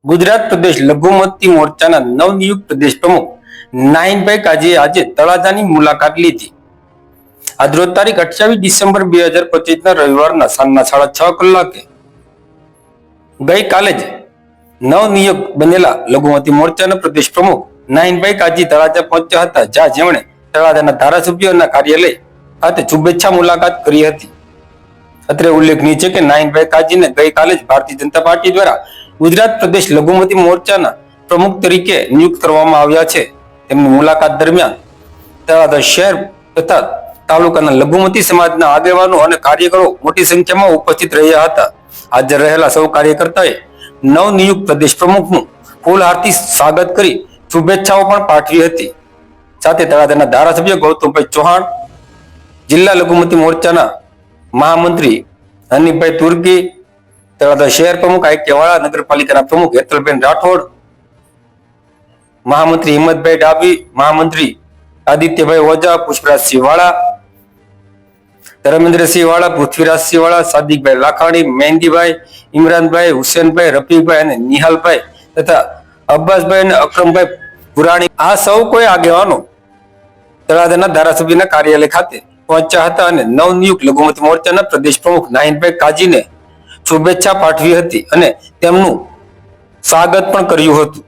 ગુજરાત પ્રદેશ લઘુમતી મોરચાના નવનિયુક્ત પ્રદેશ પ્રમુખ નાહિનભાઈ કાજીએ આજે તળાજાની મુલાકાત લીધી. આજરોજ તારીખ 28 ડિસેમ્બર 2025 રવિવારના સાંજના 6:30 કલાકે ગઈકાલે જ નવનિયુક્ત બનેલા લઘુમતી મોરચાના પ્રદેશ પ્રમુખ નાહિનભાઈ કાજી તળાજા પહોંચ્યા હતા, જ્યાં જેમણે તળાજાના ધારાસભ્યોના કાર્યાલય ખાતે શુભેચ્છા મુલાકાત કરી હતી. અત્રે ઉલ્લેખનીય છે કે નાહિનભાઈ કાજીને ગઈકાલે જ ભારતીય જનતા પાર્ટી દ્વારા ગુજરાત પ્રદેશ લઘુમતી મોરચાના પ્રમુખ તરીકે નિયુક્ત કરવામાં આવ્યા છે. તેમની મુલાકાત દરમિયાન તળાજા શહેર તથા તાલુકાના લઘુમતી સમાજના આગેવાનો અને કાર્યકરો મોટી સંખ્યામાં ઉપસ્થિત રહ્યા હતા. હાજર રહેલા સૌ કાર્યકર્તાએ નવનિયુક્ત પ્રદેશ પ્રમુખનું ફૂલહારથી સ્વાગત કરી શુભેચ્છાઓ પણ પાઠવી હતી. સાથે તળાજાના ધારાસભ્ય ગૌતમભાઈ ચૌહાણ, જિલ્લા લઘુમતી મોરચાના મહામંત્રી હનીફભાઈ તુર્કી, તળાજા શહેર પ્રમુખ આઈકેવાળા, નગરપાલિકાના પ્રમુખ હેતલબેન રાઠોડ, મહામંત્રી હિંમતભાઈ ડાબી, મહામંત્રી આદિત્યભાઈ ઓઝા, પુષ્પરાજસિંહ વાળા, ધર્મેન્દ્રસિંહ વાળા, પૃથ્વીરાજસિંહ વાળા, સાદિકભાઈ લાખાણી, મહેંદીભાઈ, ઇમરાનભાઈ, હુસેનભાઈ, રફીકભાઈ અને નિહાલભાઈ તથા અબ્બાસભાઈ અને અકરમભાઈ પુરાણી આ સૌ કોઈ આગેવાનો તળાજાના ધારાસભ્યના કાર્યાલય ખાતે પહોંચ્યા હતા અને નવનિયુક્ત લઘુમતી મોરચાના પ્રદેશ પ્રમુખ નાહિનભાઈ કાજીને શુભેચ્છા પાઠવી હતી અને તેમનું સ્વાગત પણ કર્યું હતું.